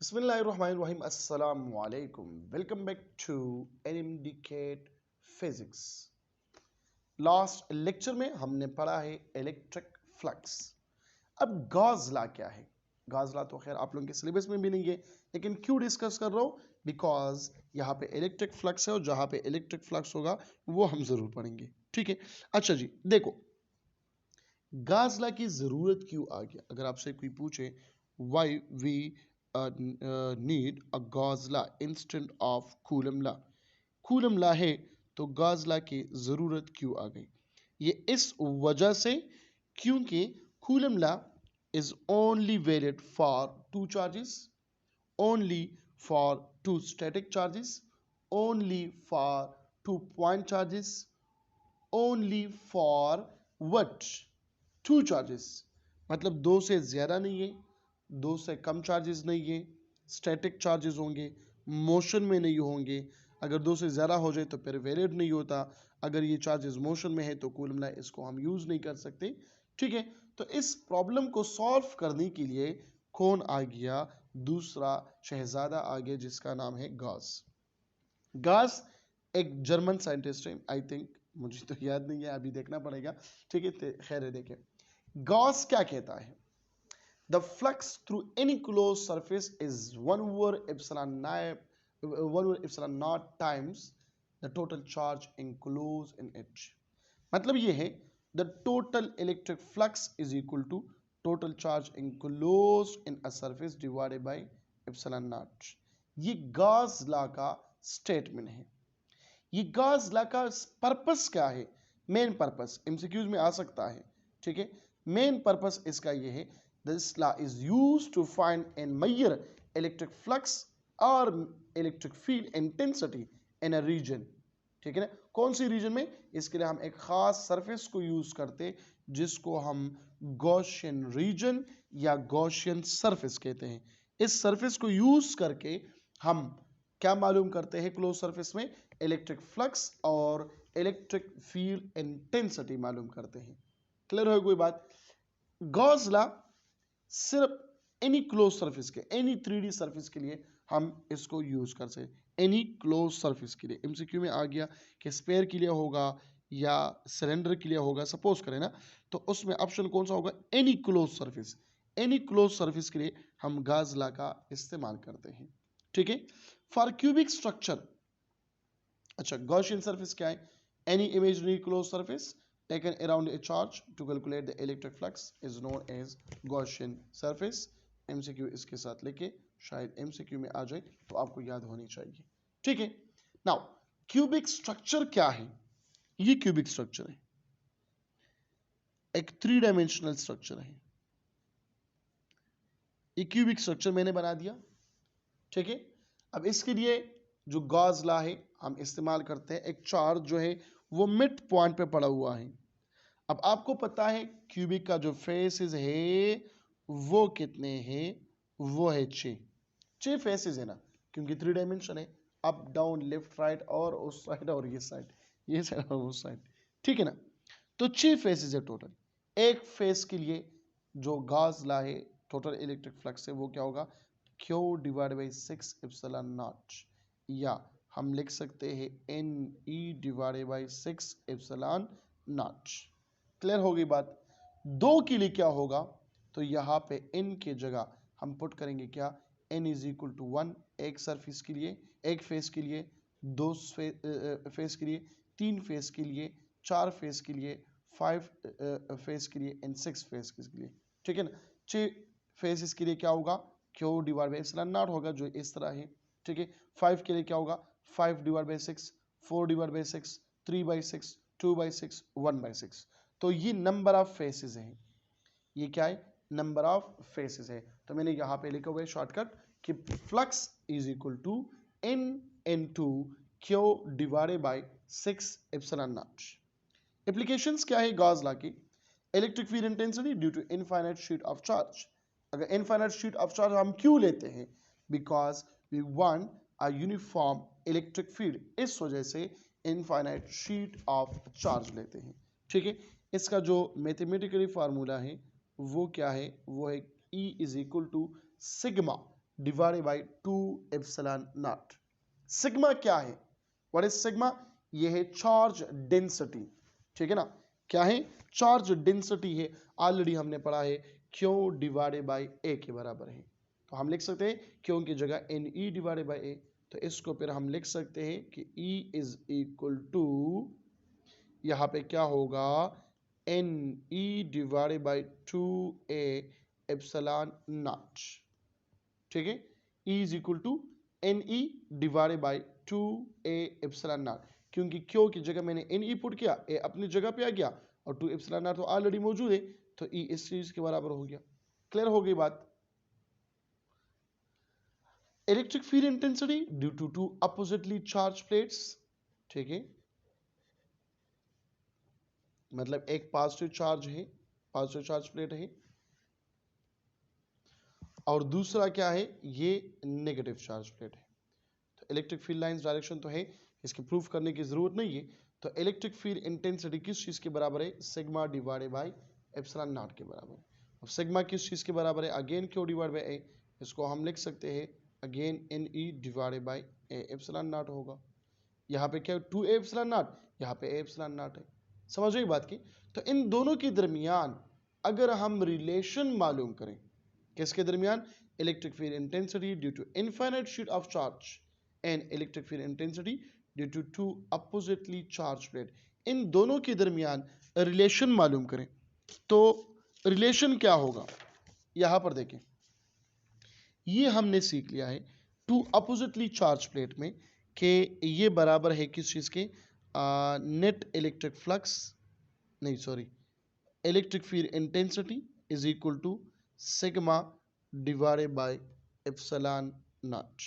बिस्मिल्लाहिर्रहमानिर्रहीम अस्सलामु अलैकुम। Welcome back to Animdicate physics. Last lecture में हमने पढ़ा है इलेक्ट्रिक फ्लक्स। अब गॉस लॉ क्या है? गॉस लॉ तो खैर आप लोगों के सिलेबस में भी नहीं है, लेकिन क्यों डिस्कस कर रहा हूं? बिकॉज यहाँ पे इलेक्ट्रिक फ्लक्स है और जहां पे इलेक्ट्रिक फ्लक्स होगा वो हम जरूर पढ़ेंगे। ठीक है, अच्छा जी देखो, गॉस लॉ की जरूरत क्यों आ गया? अगर आपसे कोई पूछे why we need a Gauss law instead of Coulomb law, Coulomb law है तो गॉस लॉ की जरूरत क्यों आ गई? ये इस वजह से क्योंकि coulomb law is only valid for two charges, only for two static charges, only for 2 point charges, only for what? Two charges। मतलब दो से ज्यादा नहीं है, दो से कम चार्जेस नहीं है, स्टैटिक चार्जेस होंगे, मोशन में नहीं होंगे। अगर दो से ज़्यादा हो जाए तो फिर वैलिड नहीं होता। अगर ये चार्जेस मोशन में है तो कूलम लॉ इसको हम यूज़ नहीं कर सकते। ठीक है, तो इस प्रॉब्लम को सॉल्व करने के लिए कौन आ गया? दूसरा शहजादा आ गया जिसका नाम है गॉस। गॉस एक जर्मन साइंटिस्ट है, आई थिंक, मुझे तो याद नहीं है, अभी देखना पड़ेगा। ठीक है, खैर है, देखें गॉस क्या कहता है। The flux through any closed surface is 1/epsilon naught times the total charge enclosed in it। मतलब ये है the total electric flux is equal to total charge enclosed in a surface divided by epsilon naught। ये Gauss law का statement है। ये Gauss law का purpose क्या है? मेन पर्पस एमसीक्यूज में आ सकता है। ठीक है, मेन पर्पस इसका ये है, this law is used to find and measure electric flux और electric field intensity in a region. ठीक है ना, कौन सी रीजन में? इसके लिए हम एक खास सरफेस को यूज करते जिसको हम गॉसियन रीजन या गॉसियन सरफेस कहते हैं। इस सरफेस को यूज करके हम क्या मालूम करते हैं? क्लोज सरफेस में इलेक्ट्रिक फ्लक्स और इलेक्ट्रिक फील्ड इंटेंसिटी मालूम करते हैं। क्लियर है कोई बात? गॉस लॉ सिर्फ एनी क्लोज सरफेस के, एनी 3D सरफेस के लिए हम इसको यूज कर सकते। एनी क्लोज सरफेस के लिए एमसीक्यू में आ गया कि स्पेयर के लिए होगा या सिलेंडर के लिए होगा, सपोज करें ना, तो उसमें ऑप्शन कौन सा होगा? Any close surface. Any close surface के लिए हम गॉस लॉ का इस्तेमाल करते हैं। ठीक है, फॉर क्यूबिक स्ट्रक्चर, अच्छा गॉसियन सरफेस क्या है? Any imaginary close surface taken around a charge to calculate the electric flux is known as Gaussian surface. MCQ इसके साथ लेके शायद एमसीक्यू में आ जाए तो आपको याद होनी चाहिए। ठीक है, नाउ क्यूबिक स्ट्रक्चर क्या है? ये क्यूबिक स्ट्रक्चर है, एक 3 डायमेंशनल स्ट्रक्चर है। ये क्यूबिक स्ट्रक्चर मैंने बना दिया। ठीक है, अब इसके लिए जो गॉस लॉ है हम इस्तेमाल करते हैं। एक चार्ज जो है वो मिड पॉइंट पे पड़ा हुआ है। अब आपको पता है क्यूबिक का जो फेसेस है वो कितने हैं? वो है 6 फेसेस है ना, क्योंकि 3 डायमेंशन है, अप डाउन लेफ्ट राइट और उस साइड और ये साइड, ये साइड और उस साइड। ठीक है ना, तो 6 फेसेस है टोटल। एक फेस के लिए जो गॉस लॉ है टोटल इलेक्ट्रिक फ्लक्स है वो क्या होगा? Q divide by 6 epsilon not, या हम लिख सकते हैं NE divide by 6 epsilon not. Clear हो गई बात? दो के लिए क्या होगा? तो यहाँ पे n के जगह हम पुट करेंगे क्या? n इज इक्वल टू 1 एक सरफेस के लिए, एक फेस के लिए, दो फेस के लिए, 3 फेस के लिए, 4 फेस के लिए, 5 फेस के लिए एंड 6 फेस के लिए। ठीक है ना, 6 फेसेस के लिए क्या होगा? Q divide by epsilon naught होगा जो इस तरह है। ठीक है, 5 के लिए क्या होगा? 5 divide by 6, 4 divide by 6, 3 by 6, 2 by 6, 1 by 6। तो ये नंबर ऑफ फेसेस हैं। ये क्या है? नंबर ऑफ फेसेस है। तो मैंने यहाँ पे लिखा हुआ है शॉर्टकट कि flux is equal to n into Q divided by 6 epsilon naught. Applications क्या है गॉस लॉ की? Electric field intensity due to infinite sheet of charge. अगर इनफाइनाइट शीट ऑफ चार्ज हम क्यों लेते हैं? Because we want a uniform electric field, इस वजह से इनफाइनाइट शीट ऑफ चार्ज लेते हैं। ठीक है, इसका जो मैथमेटिकली फार्मूला है वो क्या है? वो है E is equal to sigma divided by 2 epsilon naught. Sigma क्या है? What is sigma? ये है चार्ज डेंसिटी, ठीक है ना। क्या है? चार्ज डेंसिटी है। ऑलरेडी हमने पढ़ा है क्यू डिवाइडेड बाय ए के बराबर है। तो हम लिख सकते हैं क्यू की जगह एन ई डिवाइडेड बाय ए। तो इसको फिर हम लिख सकते हैं कि E इज इक्वल टू, यहाँ पे क्या होगा, n e divided by 2a epsilon naught, ठीक है। E is equal to n e divided by 2a epsilon naught, क्योंकि क्यों की जगह मैंने एन ई पुट किया, ए अपनी जगह पे आ गया और 2 एप्सिलॉन नॉट तो ऑलरेडी मौजूद है, तो E इस चीज के बराबर हो गया। क्लियर हो गई बात? Electric field intensity due to two oppositely charge plates, ठीक है, मतलब एक पॉजिटिव चार्ज है, पॉजिटिव चार्ज प्लेट है, और दूसरा क्या है, ये नेगेटिव चार्ज प्लेट है। तो इलेक्ट्रिक फील्ड लाइंस डायरेक्शन तो है, इसकी प्रूफ करने की जरूरत नहीं है। तो इलेक्ट्रिक फील्ड इंटेंसिटी किस चीज के बराबर है? Sigma divided by epsilon naught के बराबर। अब सिग्मा किस चीज के बराबर है? Again q divide by a. इसको हम लिख सकते हैं again n e divided by a epsilon naught होगा। यहाँ पे क्या 2 एप्सिलॉन नॉट, यहाँ पे ए एप्सिलॉन नॉट है। समझ गई बात की? तो इन दोनों के दरमियान अगर हम रिलेशन मालूम करें, किसके दरमियान? Electric field intensity due to infinite sheet of charge and electric field intensity due to two oppositely charge plate, इन दोनों के दरमियान रिलेशन मालूम करें। तो रिलेशन क्या होगा? यहां पर देखें, ये हमने सीख लिया है टू अपोजिटली चार्ज प्लेट में कि ये बराबर है किस चीज के? नेट इलेक्ट्रिक फ्लक्स, नहीं sorry, electric field intensity is equal to sigma divided by epsilon naught.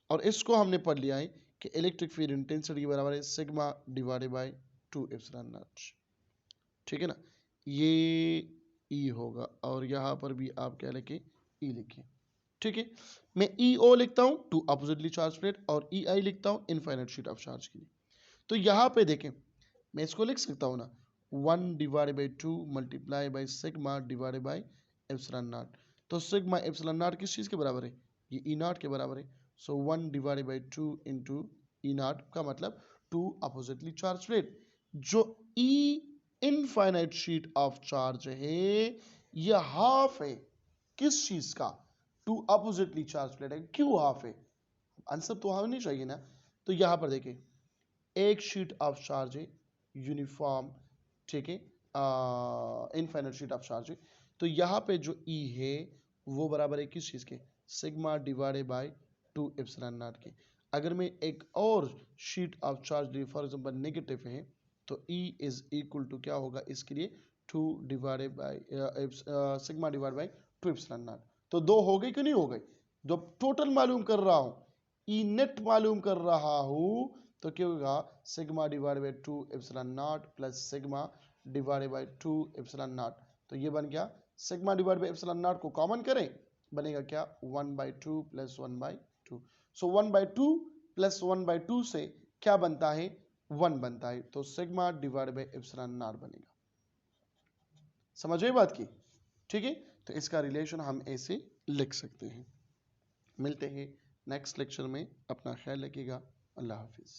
और इसको हमने पढ़ लिया है कि इलेक्ट्रिक फील्ड इंटेंसिटी के बराबर है sigma divided by 2 epsilon naught, ठीक है ना। ये ई होगा और यहां पर भी आप क्या लिखे? ई लिखिए, ठीक है। मैं ई ओ लिखता हूं टू अपोजिटली चार्ज प्लेट और ई आई लिखता हूं इनफाइनाइट शीट ऑफ चार्ज के लिए। तो यहां पे देखें, मैं इसको लिख सकता हूं ना 1 divided by 2 multiply by sigma divided by epsilon not. तो सिग्मा एप्सिलॉन नॉट किस चीज के बराबर है? ये ई नॉट के बराबर है। सो 1 divided by 2 into E not का मतलब 2 अपोजिटली चार्ज प्लेट। जो ई इनफाइनाइट शीट ऑफ चार्ज है ये हाफ है किस चीज का? 2 अपोजिटली चार्ज प्लेट है। क्यों हाफ है? आंसर तो होनी चाहिए ना। तो यहां पर देखिए, एक शीट ऑफ चार्ज है यूनिफॉर्म, ठीक है, इनफाइनाइट शीट ऑफ चार्ज है। तो यहाँ पे जो ई है वो बराबर है किस चीज के? Sigma divided by 2 epsilon naught के। अगर मैं एक और शीट ऑफ चार्ज ली, फॉर एग्जांपल नेगेटिव है, तो ई इज इक्वल टू क्या होगा इसके लिए? 2 divided by sigma divide by 2 epsilon not. तो दो हो गई कि नहीं हो गई? जब टोटल मालूम कर रहा हूं, ई नेट मालूम कर रहा हूं, तो क्या होगा? Sigma divide by 2 epsilon not plus sigma divide by 2 epsilon not. तो ये बन गया sigma divide by epsilon not को कॉमन करें, बनेगा क्या? 1/2 प्लस 1/2। सो 1/2 प्लस 1/2 से क्या बनता है? 1 बनता है। तो sigma divide by epsilon not बनेगा। समझ गए बात की? ठीक है, तो इसका रिलेशन हम ऐसे लिख सकते हैं। मिलते हैं नेक्स्ट लेक्चर में। अपना ख्याल रखिएगा। अल्लाह हाफिज।